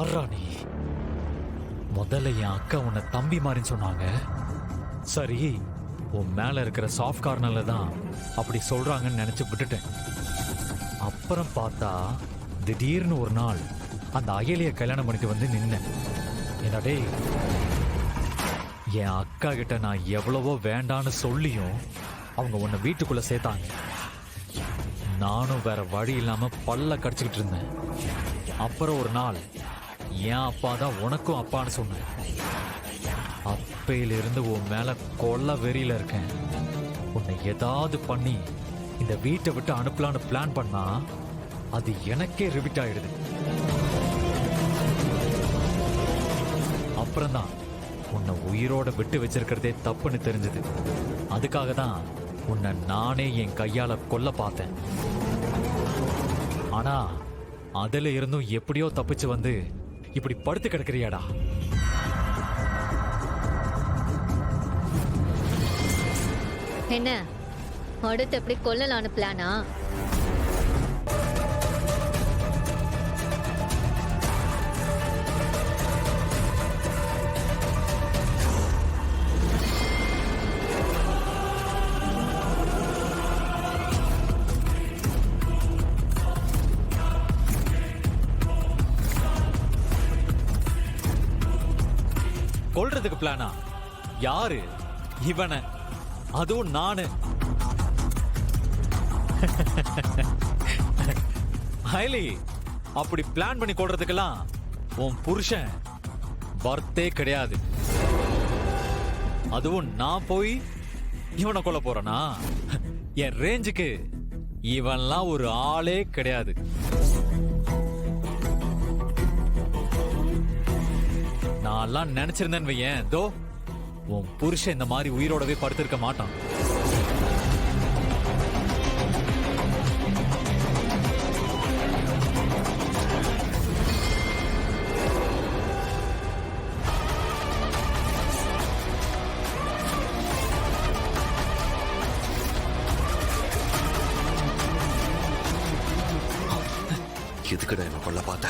யாரா நீ? முதல்ல என் அக்கா உன்னை தம்பி மாதிரின்னு சொன்னாங்க. சரி, உன் மேல இருக்கிற சாஃப்ட் கார்னர்ல தான் அப்படி சொல்றாங்கன்னு நினைச்சு விட்டுட்டேன். அப்புறம் பார்த்தா திடீர்னு ஒரு நாள் அந்த அயலிய கல்யாணம் பண்ணிட்டு வந்து நின்னேன். என்னடே, என் அக்கா கிட்ட நான் எவ்வளவோ வேண்டான்னு சொல்லியும் அவங்க உன்னை வீட்டுக்குள்ள சேர்த்தாங்க. நானும் வேற வழி இல்லாம பல்ல கடிச்சுக்கிட்டு இருந்தேன். அப்புறம் ஒரு நாள் என் அப்பா தான் உனக்கும் அப்பான்னு சொன்னேன். அப்பையிலிருந்து உன் மேல கொல்ல வெறியில இருக்கேன். உன்னை ஏதாவது பண்ணி இந்த வீட்டை விட்டு அனுப்பலான்னு பிளான் பண்ணா அது எனக்கே ரிபிட் ஆயிடுது. அப்புறம்தான் உன்னை உயிரோட விட்டு வச்சிருக்கிறதே தப்புன்னு தெரிஞ்சது. அதுக்காக தான் உன்னை நானே என் கையால கொல்ல பார்த்தேன். ஆனா அதுல இருந்தும் எப்படியோ தப்பிச்சு வந்து இப்படி படுத்து கிடக்குறியாடா? என்ன அடுத்து எப்படி கொல்லலான்னு பிளானா? கொல்றதுக்கு பிளானா? யாரு? இவனை, அதுவும் நானு. ஹைலி, அப்படி பிளான் பண்ணி கொல்றதுக்கெல்லாம் உன் புருஷன் பர்த்தே கிடையாது. அதுவும் நான் போய் இவனை கொல்ல போறேனா? என் ரேஞ்சுக்கு இவன்லாம் ஒரு ஆளே கிடையாது. நான்லாம் நினைச்சிருந்தேன் வையேன், தோ உன் புருஷன் இந்த மாதிரி உயிரோடவே படுத்திருக்க மாட்டான். எதுக்குடா என்ன கொல்ல பார்த்த?